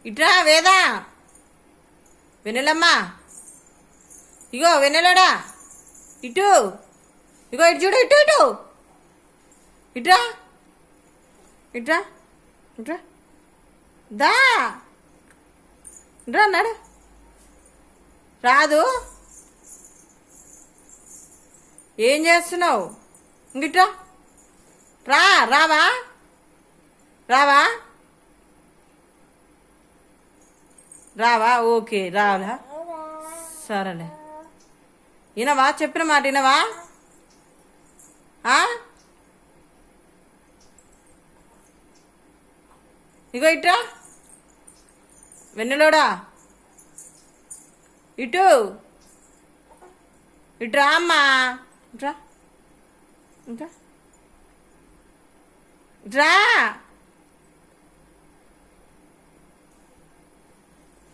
ఇట్రా వేదా వెన్నెలమ్మా, ఇగో వెన్నెలోడా, ఇటు ఇగో ఇటు చూడు, ఇటు ఇటు ఇట్రా ఇట్రా ఇట్రా దా ఇట్రా అన్నాడు. రాదు, ఏం చేస్తున్నావు? ఇంగిట్రా రావా రావా రావా ఓకే రావాలా, సరేలే. వినవా, చెప్పిన మాట వినవా? ఇగో ఇట్రా వెన్నెలోడా, ఇటు ఇట్రా అమ్మా, ఇట్రా ఇట్రా ఇట్రా